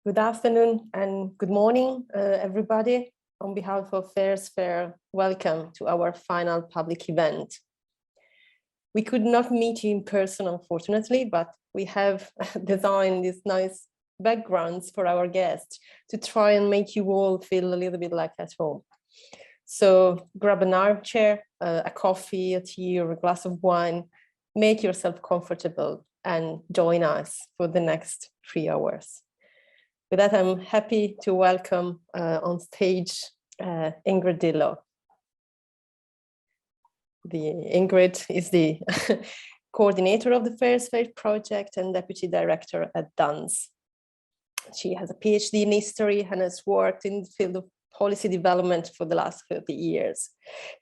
Good afternoon and good morning, everybody. On behalf of FAIRsFAIR, welcome to our final public event. We could not meet you in person, unfortunately, but we have designed these nice backgrounds for our guests to try and make you all feel a little bit like at home. So grab an armchair, a coffee, a tea, or a glass of wine, make yourself comfortable and join us for the next 3 hours. With that, I'm happy to welcome on stage Ingrid Dillo. Ingrid is the coordinator of the FAIRsFAIR project and deputy director at DANS. She has a PhD in history and has worked in the field of policy development for the last 30 years.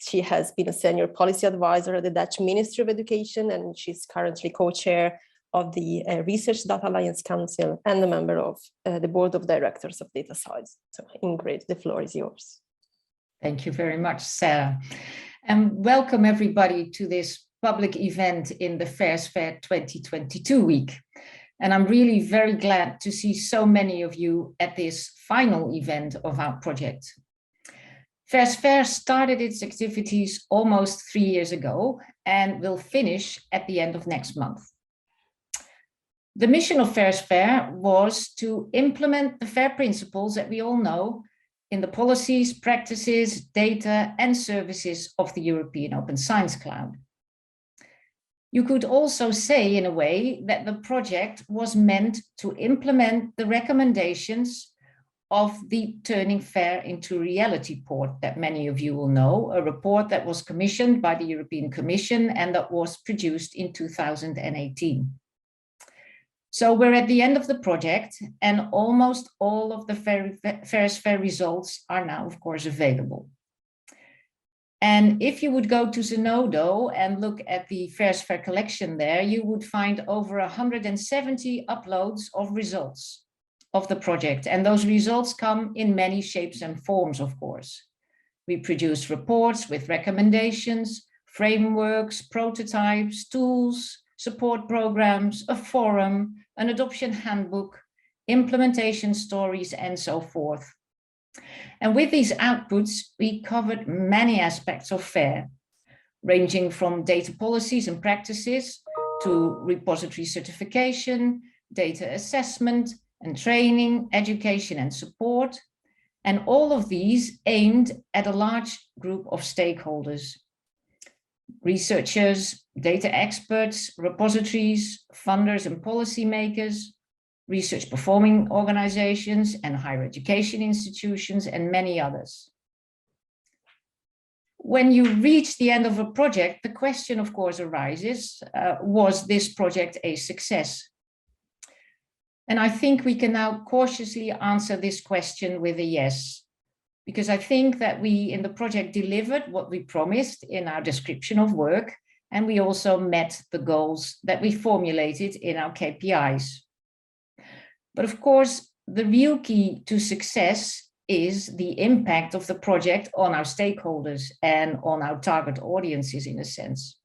She has been a senior policy advisor at the Dutch Ministry of Education, and she's currently co-chair of the Research Data Alliance Council and a member of the board of directors of Data Science. So Ingrid, the floor is yours. Thank you very much, Sarah. And welcome everybody to this public event in the FAIRsFAIR 2022 week. And I'm really very glad to see so many of you at this final event of our project. FAIRsFAIR started its activities almost 3 years ago and will finish at the end of next month. The mission of FAIRsFAIR was to implement the FAIR principles that we all know in the policies, practices, data and services of the European Open Science Cloud. You could also say in a way that the project was meant to implement the recommendations of the Turning FAIR into Reality report that many of you will know, a report that was commissioned by the European Commission and that was produced in 2018. So we're at the end of the project and almost all of the FAIRsFAIR results are now, of course, available. And if you would go to Zenodo and look at the FAIRsFAIR collection there, you would find over 170 uploads of results of the project. And those results come in many shapes and forms, of course. We produce reports with recommendations, frameworks, prototypes, tools, support programs, a forum, an adoption handbook, implementation stories, and so forth. And with these outputs, we covered many aspects of FAIR, ranging from data policies and practices to repository certification, data assessment and training, education and support, and all of these aimed at a large group of stakeholders. Researchers, data experts, repositories, funders and policymakers, research performing organizations and higher education institutions, and many others. When you reach the end of a project, the question, of course, arises, was this project a success? And I think we can now cautiously answer this question with a yes. Because I think that we in the project delivered what we promised in our description of work, and we also met the goals that we formulated in our KPIs. But of course, the real key to success is the impact of the project on our stakeholders and on our target audiences in a sense.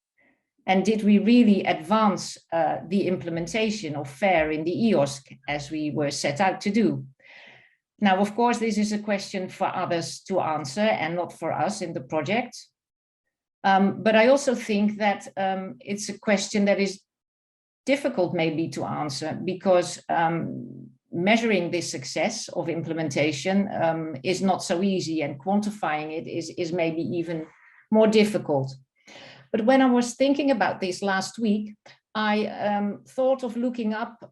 And did we really advance the implementation of FAIR in the EOSC as we were set out to do? Now, of course, this is a question for others to answer and not for us in the project. But I also think that it's a question that is difficult maybe to answer because measuring the success of implementation is not so easy, and quantifying it is maybe even more difficult. But when I was thinking about this last week, I thought of looking up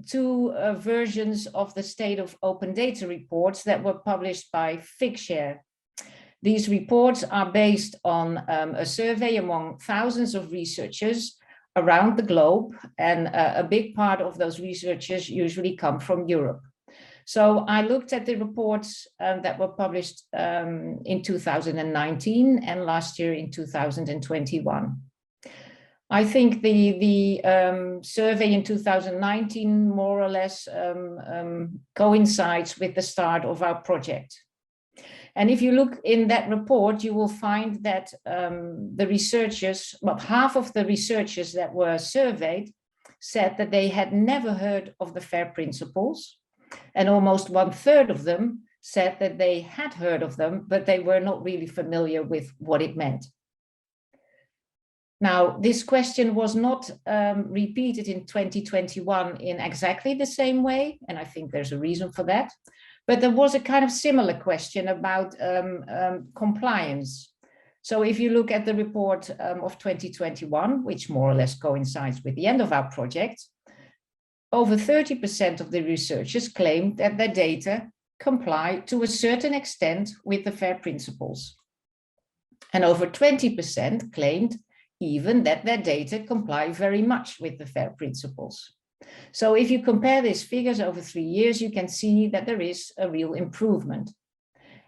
two versions of the State of Open Data reports that were published by Figshare. These reports are based on a survey among thousands of researchers around the globe, and a big part of those researchers usually come from Europe. So I looked at the reports that were published in 2019 and last year in 2021. I think the survey in 2019 more or less coincides with the start of our project. And if you look in that report, you will find that the researchers, well, half of the researchers that were surveyed said that they had never heard of the FAIR principles. And almost 1/3 of them said that they had heard of them, but they were not really familiar with what it meant. Now, this question was not repeated in 2021 in exactly the same way, and I think there's a reason for that. But there was a kind of similar question about compliance. So if you look at the report of 2021, which more or less coincides with the end of our project, over 30% of the researchers claimed that their data comply to a certain extent with the FAIR principles. And over 20% claimed even that their data comply very much with the FAIR principles. So if you compare these figures over 3 years, you can see that there is a real improvement.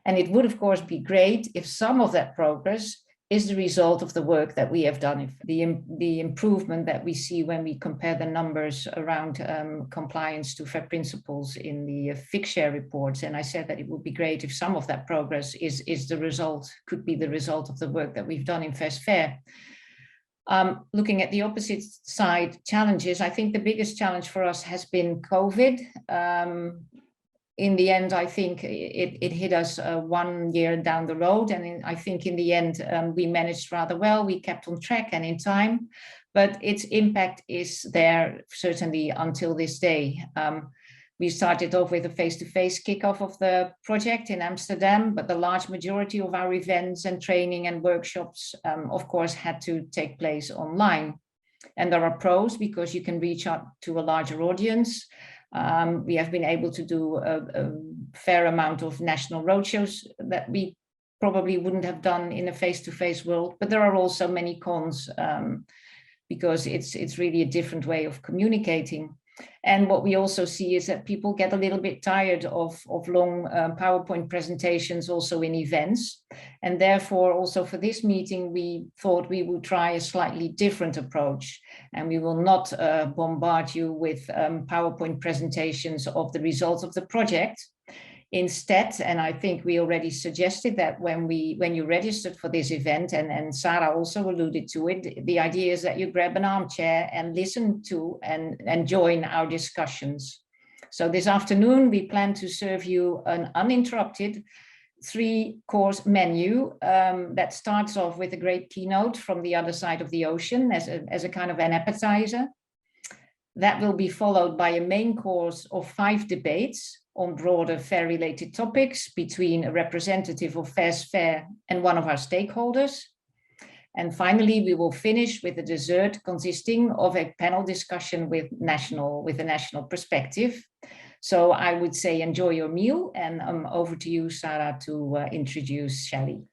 And it would, of course, be great if some of that progress is the result of the work that we have done, the improvement that we see when we compare the numbers around compliance to FAIR principles in the FAIRsFAIR reports. And I said that it would be great if some of that progress is the result, could be the result of the work that we've done in FAIRsFAIR. Looking at the opposite side challenges, I think the biggest challenge for us has been COVID. In the end, I think it hit us 1 year down the road. And I think in the end, we managed rather well. We kept on track and in time, but its impact is there certainly until this day. We started off with a face-to-face kickoff of the project in Amsterdam, but the large majority of our events and training and workshops, of course, had to take place online. And there are pros because you can reach out to a larger audience. We have been able to do a fair amount of national roadshows that we probably wouldn't have done in a face-to-face world, but there are also many cons because it's really a different way of communicating. And what we also see is that people get a little bit tired of long PowerPoint presentations also in events. And therefore, also for this meeting, we thought we would try a slightly different approach. And we will not bombard you with PowerPoint presentations of the results of the project. Instead, and I think we already suggested that when you registered for this event, and Sarah also alluded to it, the idea is that you grab an armchair and listen to and join our discussions. So this afternoon, we plan to serve you an uninterrupted 3-course menu that starts off with a great keynote from the other side of the ocean as a kind of an appetizer. That will be followed by a main course of 5 debates on broader FAIR-related topics between a representative of FAIRsFAIR and one of our stakeholders. And finally, we will finish with a dessert consisting of a panel discussion with a national perspective. So I would say enjoy your meal, and over to you, Sarah, to introduce Shelley.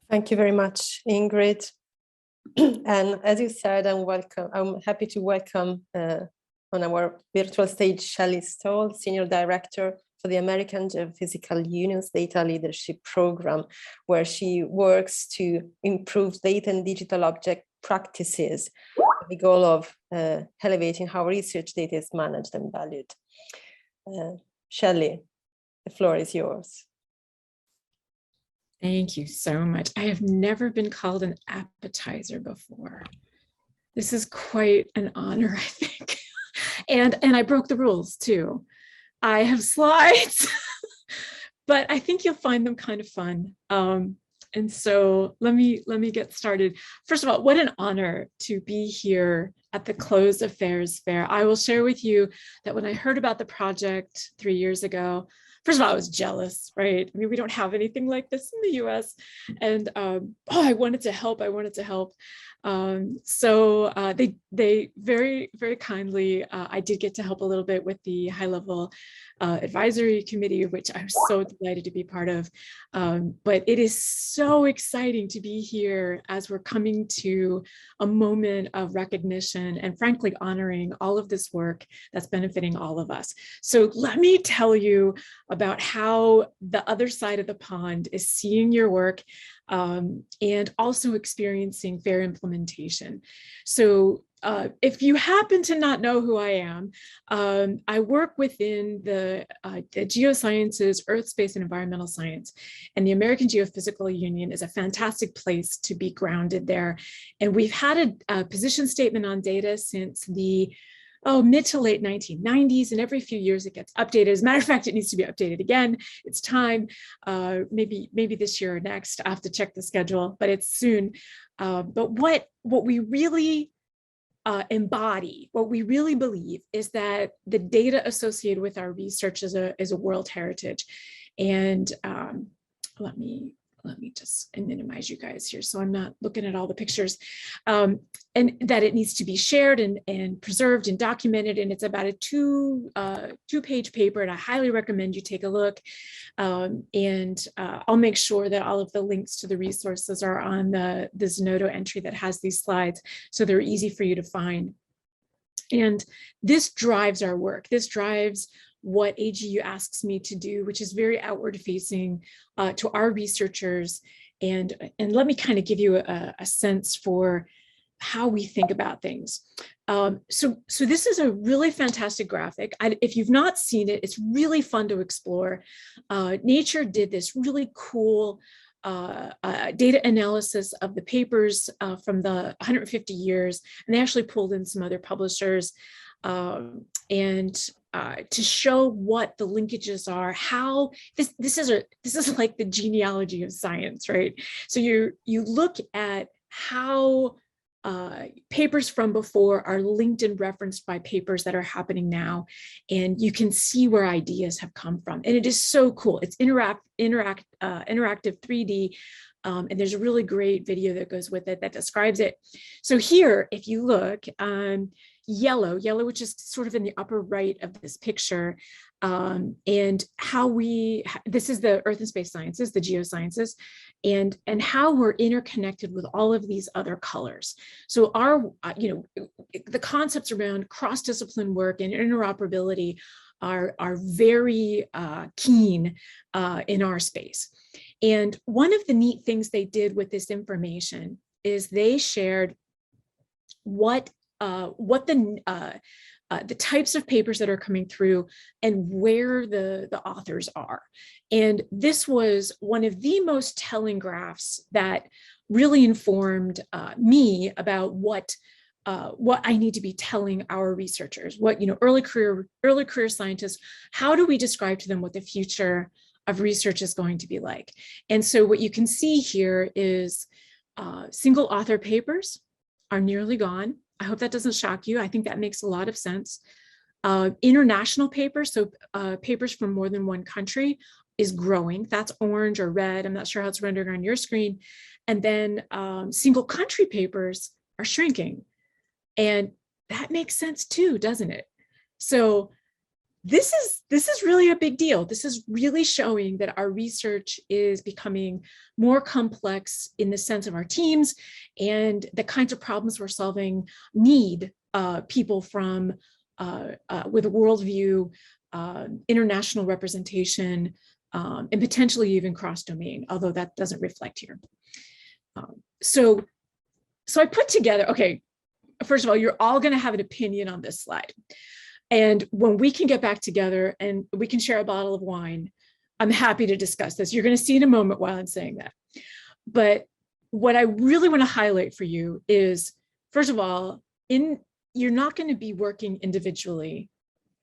Thank you very much, Ingrid. And as you said, I'm happy to welcome on our virtual stage Shelley Stoll, Senior Director for the American Geophysical Union's Data Leadership Program, where she works to improve data and digital object practices with the goal of elevating how research data is managed and valued. Shelley, the floor is yours. Thank you so much. I have never been called an appetizer before. This is quite an honor, I think. And I broke the rules too. I have slides, but I think you'll find them kind of fun. And so let me get started. First of all, what an honor to be here at the close of FAIRsFAIR. I will share with you that when I heard about the project 3 years ago, first of all, I was jealous, right? I mean, we don't have anything like this in the US. And I wanted to help. So they very, very kindly, I did get to help a little bit with the high-level advisory committee, which I'm so delighted to be part of. But it is so exciting to be here as we're coming to a moment of recognition and frankly honoring all of this work that's benefiting all of us. So let me tell you about how the other side of the pond is seeing your work and also experiencing FAIR implementation. So if you happen to not know who I am, I work within the geosciences, earth, space, and environmental science. And the American Geophysical Union is a fantastic place to be grounded there. And we've had a position statement on data since the mid to late 1990s, and every few years it gets updated. As a matter of fact, it needs to be updated again. It's time, maybe this year or next. I have to check the schedule, but it's soon. But what we really embody, what we really believe, is that the data associated with our research is a world heritage. And let me just minimize you guys here so I'm not looking at all the pictures, and that it needs to be shared and preserved and documented. And it's about a two-page paper, and I highly recommend you take a look. And I'll make sure that all of the links to the resources are on the Zenodo entry that has these slides, so they're easy for you to find. And this drives our work. This drives what AGU asks me to do, which is very outward facing to our researchers. And let me kind of give you a sense for how we think about things. So this is a really fantastic graphic. If you've not seen it, it's really fun to explore. Nature did this really cool data analysis of the papers from the 150 years, and they actually pulled in some other publishers to show what the linkages are, how this is like the genealogy of science, right? So you look at how papers from before are linked and referenced by papers that are happening now, and you can see where ideas have come from. And it is so cool. It's interactive 3D, and there's a really great video that goes with it that describes it. So here, if you look, yellow, which is sort of in the upper right of this picture, and how this is the Earth and Space Sciences, the geosciences, and how we're interconnected with all of these other colors. So our, the concepts around cross-discipline work and interoperability are very keen in our space. And one of the neat things they did with this information is they shared what the types of papers that are coming through and where the authors are. And this was one of the most telling graphs that really informed me about what I need to be telling our researchers, early career scientists, how do we describe to them what the future of research is going to be like? And so what you can see here is single author papers are nearly gone. I hope that doesn't shock you. I think that makes a lot of sense. International papers, so papers from more than one country, is growing. That's orange or red. I'm not sure how it's rendering on your screen. And then single country papers are shrinking. And that makes sense too, doesn't it? So this is really a big deal. This is really showing that our research is becoming more complex in the sense of our teams, and the kinds of problems we're solving need people from with a worldview, international representation, and potentially even cross-domain, although that doesn't reflect here. So I put together, okay, first of all, you're all going to have an opinion on this slide. And when we can get back together and we can share a bottle of wine, I'm happy to discuss this. You're going to see in a moment while I'm saying that. But what I really want to highlight for you is, first of all, you're not going to be working individually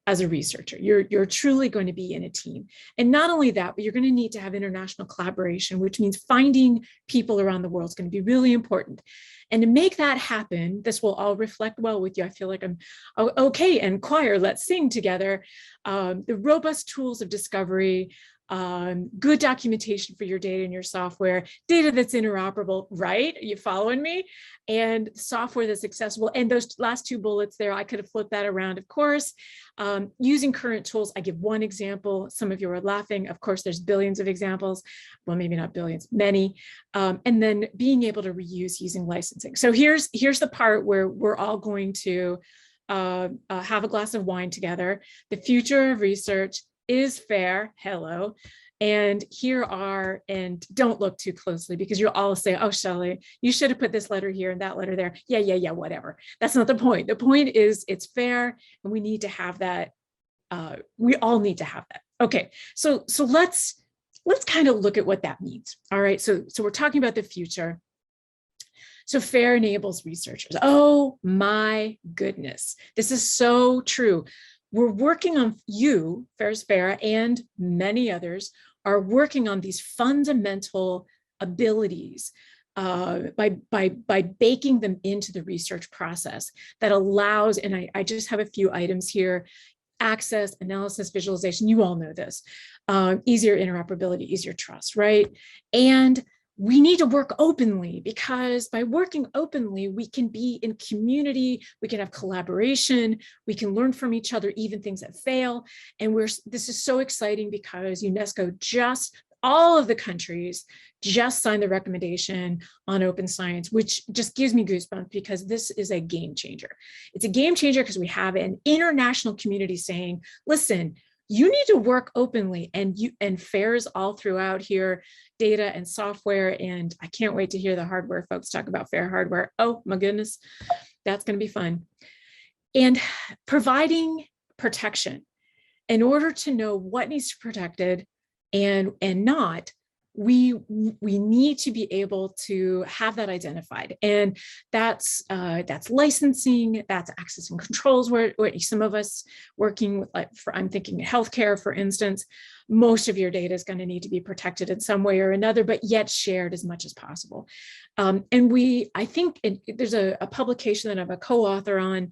as a researcher. You're truly going to be in a team. And not only that, but you're going to need to have international collaboration, which means finding people around the world is going to be really important. And to make that happen, this will all reflect well with you. I feel like I'm okay, and choir, let's sing together. The robust tools of discovery, good documentation for your data and your software, data that's interoperable, right? Are you following me? And software that's accessible. And those last two bullets there, I could have flipped that around, of course. Using current tools, I give one example. Some of you are laughing. Of course, there's billions of examples. Well, maybe not billions, many. And then being able to reuse using licensing. So here's the part where we're all going to have a glass of wine together. The future of research is fair. Hello. And here are, and don't look too closely because you'll all say, oh, Shelley, you should have put this letter here and that letter there. Yeah, whatever. That's not the point. The point is it's fair, and we need to have that. We all need to have that. Okay, so let's kind of look at what that means. All right, so we're talking about the future. So FAIR enables researchers. Oh my goodness, this is so true. We're working on, you, FAIRsFAIR, and many others are working on these fundamental abilities by baking them into the research process that allows, and I just have a few items here: access, analysis, visualization. You all know this. Easier interoperability, easier trust, right? And we need to work openly, because by working openly, we can be in community, we can have collaboration, we can learn from each other, even things that fail. And this is so exciting because UNESCO, just all of the countries just signed the recommendation on open science, which just gives me goosebumps, because this is a game changer. It's a game changer because we have an international community saying, listen, you need to work openly, and FAIRs all throughout here, data and software. And I can't wait to hear the hardware folks talk about FAIR hardware. Oh my goodness, that's going to be fun. And providing protection in order to know what needs to be protected and not. We need to be able to have that identified, and that's licensing, that's access and controls, where some of us working with, like, I'm thinking healthcare, for instance, most of your data is going to need to be protected in some way or another, but yet shared as much as possible. And I think there's a publication that I'm a co-author on,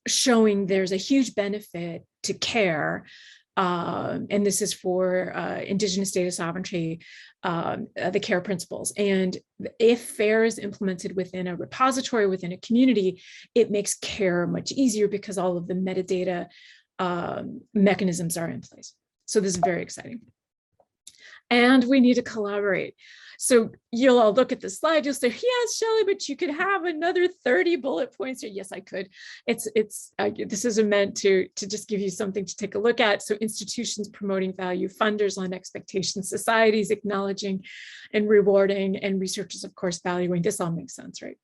showing there's a huge benefit to CARE. And this is for Indigenous data sovereignty, the CARE principles. And if FAIR is implemented within a repository, within a community, it makes CARE much easier because all of the metadata mechanisms are in place. So this is very exciting. And we need to collaborate. So you'll all look at the slide, you'll say, yes, Shelley, but you could have another 30 bullet points here. Yes, I could. This is meant to just give you something to take a look at. So institutions promoting value, funders on expectations, societies acknowledging and rewarding, and researchers, of course, valuing. This all makes sense, right?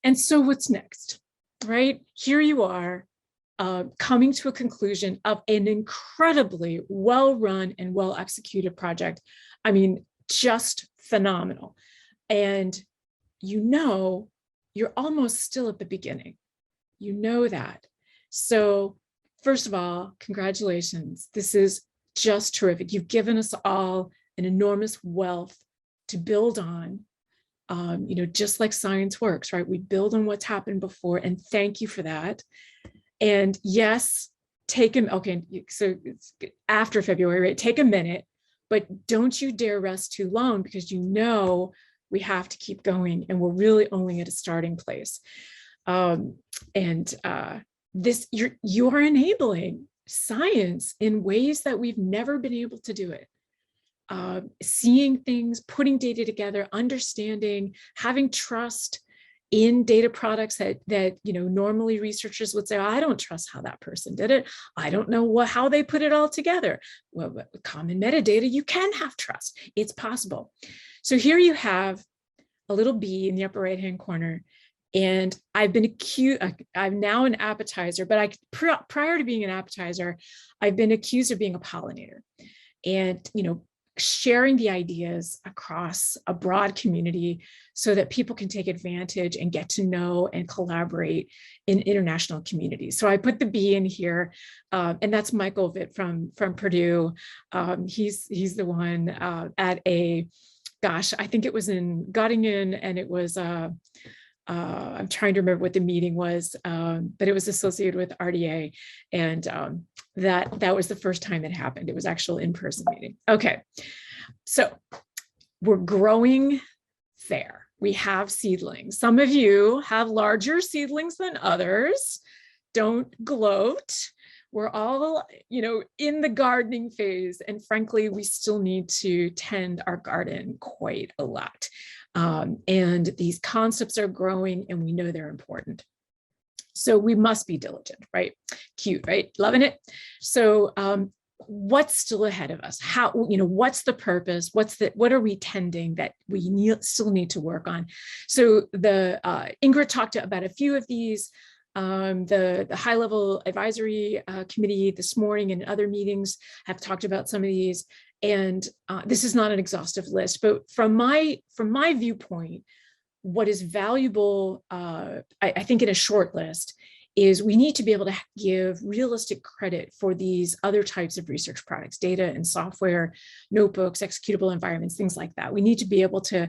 And so what's next, right? Here you are, coming to a conclusion of an incredibly well-run and well-executed project. I mean, just phenomenal. And you're almost still at the beginning. You know that. So first of all, congratulations. This is just terrific. You've given us all an enormous wealth to build on. Just like science works, right? We build on what's happened before, and thank you for that. And yes, okay, so it's after February, right? Take a minute, but don't you dare rest too long, because we have to keep going, and we're really only at a starting place. You are enabling science in ways that we've never been able to do it. Seeing things, putting data together, understanding, having trust in data products that normally researchers would say, oh, I don't trust how that person did it. I don't know how they put it all together. Well, with common metadata, you can have trust. It's possible. So here you have a little bee in the upper right-hand corner, and I'm now an appetizer, but prior to being an appetizer, I've been accused of being a pollinator, and sharing the ideas across a broad community so that people can take advantage and get to know and collaborate in international communities. So I put the B in here, and that's Michael Vitt from Purdue. He's the one at I think it was in Göttingen, and it was, I'm trying to remember what the meeting was, but it was associated with RDA, and that was the first time it happened. It was actual in-person meeting. Okay, so we're growing FAIR. We have seedlings. Some of you have larger seedlings than others. Don't gloat. We're all, in the gardening phase, and frankly, we still need to tend our garden quite a lot. And these concepts are growing, and we know they're important. So we must be diligent, right? Cute, right? Loving it. So what's still ahead of us? How, what's the purpose? What are we tending that we still need to work on? So the Ingrid talked about a few of these. The high-level advisory committee this morning and other meetings have talked about some of these. And this is not an exhaustive list, but from my viewpoint, what is valuable, I think in a short list, is we need to be able to give realistic credit for these other types of research products, data and software, notebooks, executable environments, things like that. We need to be able to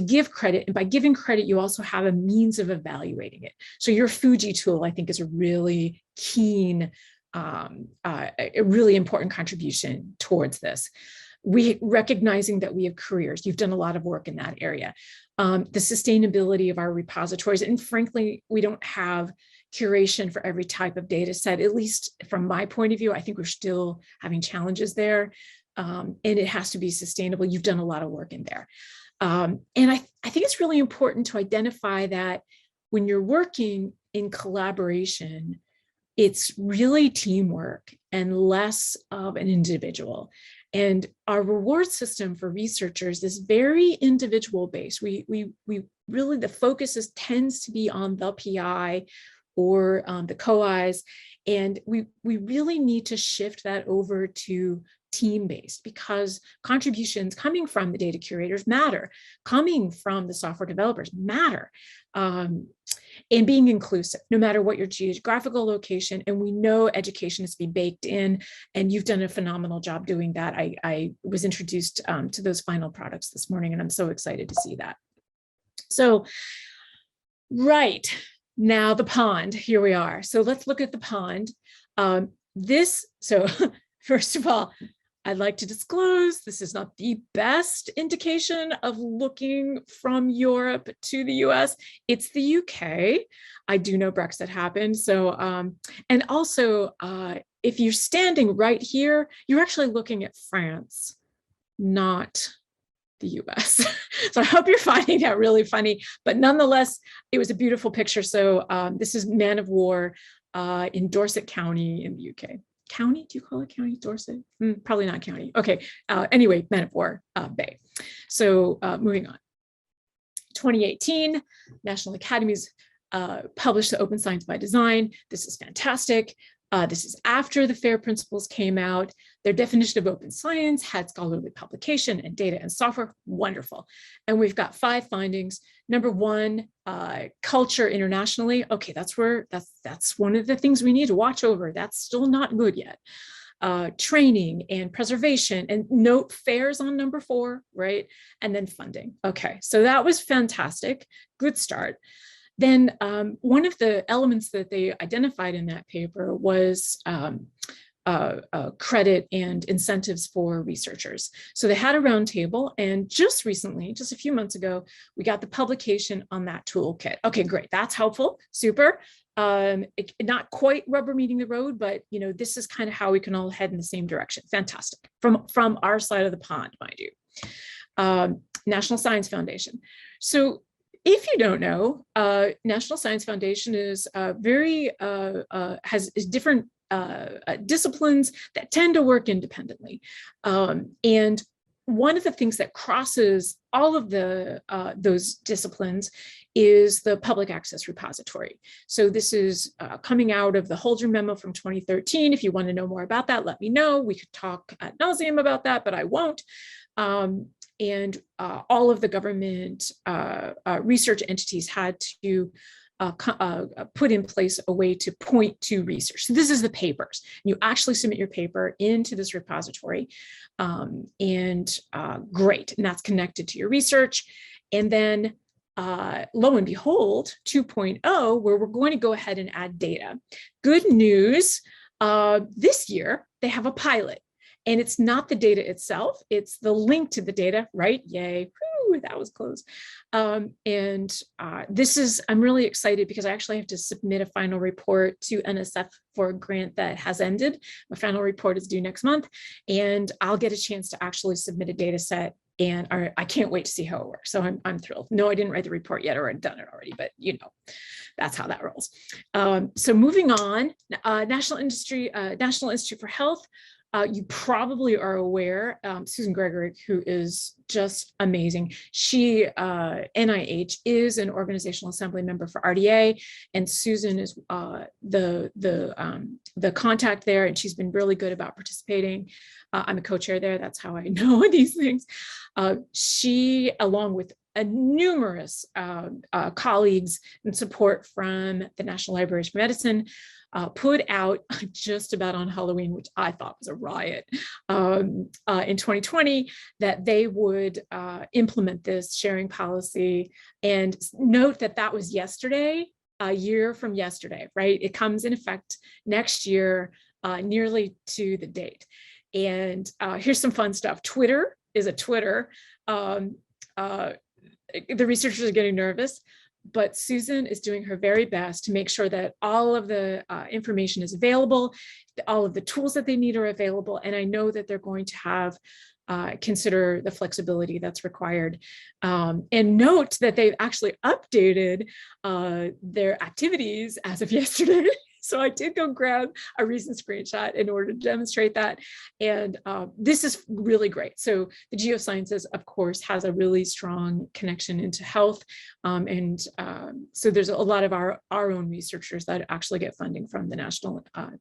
give credit. And by giving credit, you also have a means of evaluating it. So your Fuji tool, I think, is a really keen, a really important contribution towards this. We recognizing that we have careers. You've done a lot of work in that area. The sustainability of our repositories. And frankly, we don't have curation for every type of data set, at least from my point of view. I think we're still having challenges there. And it has to be sustainable. You've done a lot of work in there. And I think it's really important to identify that when you're working in collaboration, it's really teamwork and less of an individual. And our reward system for researchers is very individual based. We really, the focus tends to be on the PI or the co-Is. And we really need to shift that over to team-based, because contributions coming from the data curators matter, coming from the software developers matter, and being inclusive, no matter what your geographical location. And we know education is to be baked in, and you've done a phenomenal job doing that. I was introduced to those final products this morning, and I'm so excited to see that. So, right, now the pond, here we are. So let's look at the pond. So first of all, I'd like to disclose this is not the best indication of looking from Europe to the US. It's the UK. I do know Brexit happened. So, and also, if you're standing right here, you're actually looking at France, not the US. So I hope you're finding that really funny, but nonetheless, it was a beautiful picture. So this is Man of War in Dorset County in the UK. County? Do you call it county? Dorset? Probably not county. Okay. Anyway, Man of War Bay. So moving on. 2018, National Academies published the Open Science by Design. This is fantastic. This is after the FAIR principles came out. Their definition of open science had scholarly publication and data and software. Wonderful. And we've got 5 findings. Number 1, culture internationally. Okay, that's one of the things we need to watch over. That's still not good yet. Training and preservation, and note FAIRs on number 4, right? And then funding. Okay, so that was fantastic. Good start. Then one of the elements that they identified in that paper was credit and incentives for researchers. So they had a roundtable, and just recently, just a few months ago, we got the publication on that toolkit. Okay, great, that's helpful, super. Not quite rubber meeting the road, but this is kind of how we can all head in the same direction. Fantastic, from our side of the pond, mind you. National Science Foundation. So if you don't know, National Science Foundation is has different disciplines that tend to work independently. And one of the things that crosses all of those disciplines is the public access repository. So this is coming out of the Holder memo from 2013. If you want to know more about that, let me know. We could talk ad nauseum about that, but I won't. And all of the government research entities had to put in place a way to point to research. So this is the papers. You actually submit your paper into this repository, and great, and that's connected to your research. And then lo and behold, 2.0, where we're going to go ahead and add data. Good news, this year they have a pilot. And it's not the data itself, it's the link to the data, right? Yay, whew, that was close. This is, I'm really excited because I actually have to submit a final report to NSF for a grant that has ended. My final report is due next month, and I'll get a chance to actually submit a data set, and I can't wait to see how it works. So I'm thrilled. No, I didn't write the report yet, or I'd done it already, but that's how that rolls. So moving on, National Institute for Health. You probably are aware, Susan Gregory, who is just amazing. She, NIH, is an organizational assembly member for RDA, and Susan is the contact there, and she's been really good about participating. I'm a co-chair there. That's how I know these things. She, along with numerous colleagues and support from the National Libraries for Medicine put out just about on Halloween, which I thought was a riot, in 2020, that they would implement this sharing policy. And note that that was yesterday, a year from yesterday, right? It comes in effect next year, nearly to the date. And here's some fun stuff. Twitter is a Twitter. The researchers are getting nervous, but Susan is doing her very best to make sure that all of the information is available, all of the tools that they need are available, and I know that they're going to have consider the flexibility that's required. And note that they've actually updated their activities as of yesterday. So I did go grab a recent screenshot in order to demonstrate that. And this is really great. So the Geosciences, of course, has a really strong connection into health. So there's a lot of our own researchers that actually get funding from the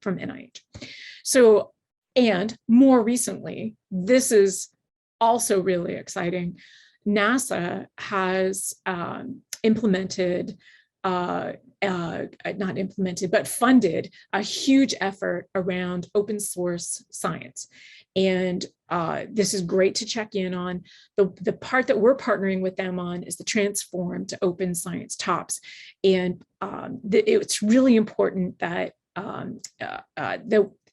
from NIH. So, and more recently, this is also really exciting. NASA has implemented not implemented, but funded a huge effort around open source science. And this is great to check in on. The part that we're partnering with them on is the Transform to Open Science TOPS. And it's really important that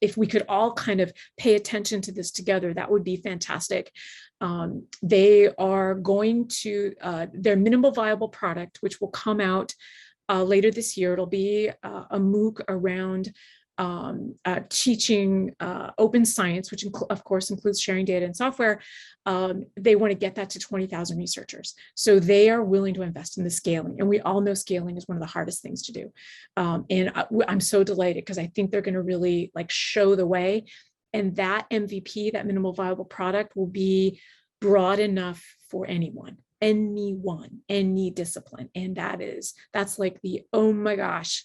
if we could all kind of pay attention to this together, that would be fantastic. They are going to, their minimal viable product, which will come out later this year. It'll be a MOOC around teaching open science, which of course includes sharing data and software. They want to get that to 20,000 researchers. So they are willing to invest in the scaling. And we all know scaling is one of the hardest things to do. And I'm so delighted because I think they're going to really like show the way. And that MVP, that minimal viable product, will be broad enough for anyone, any discipline. And that's like the, oh my gosh,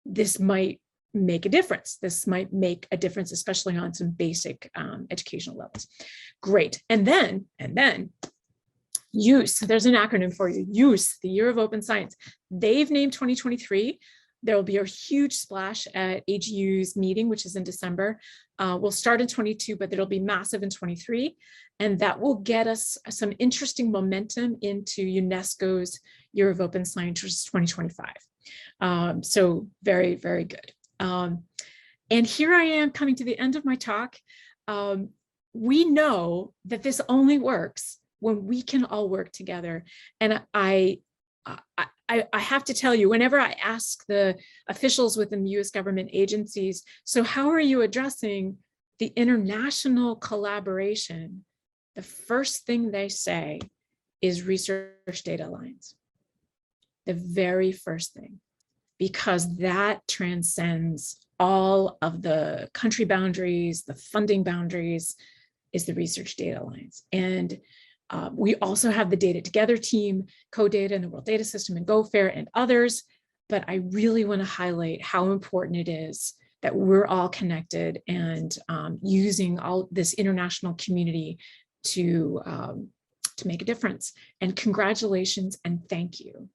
this might make a difference. This might make a difference, especially on some basic educational levels. Great. And then USE, there's an acronym for you, USE, the Year of Open Science. They've named 2023. There will be a huge splash at AGU's meeting, which is in December. We'll start in 22, but it'll be massive in 23. And that will get us some interesting momentum into UNESCO's Year of Open Science, which is 2025. So very, very good. And here I am coming to the end of my talk. We know that this only works when we can all work together. And I have to tell you, whenever I ask the officials within the US government agencies, so how are you addressing the international collaboration? The first thing they say is research data lines. The very first thing, because that transcends all of the country boundaries, the funding boundaries, is the research data lines. And we also have the Data Together team, CoData and the World Data System and GoFair and others, but I really want to highlight how important it is that we're all connected and using all this international community to make a difference. And congratulations and thank you.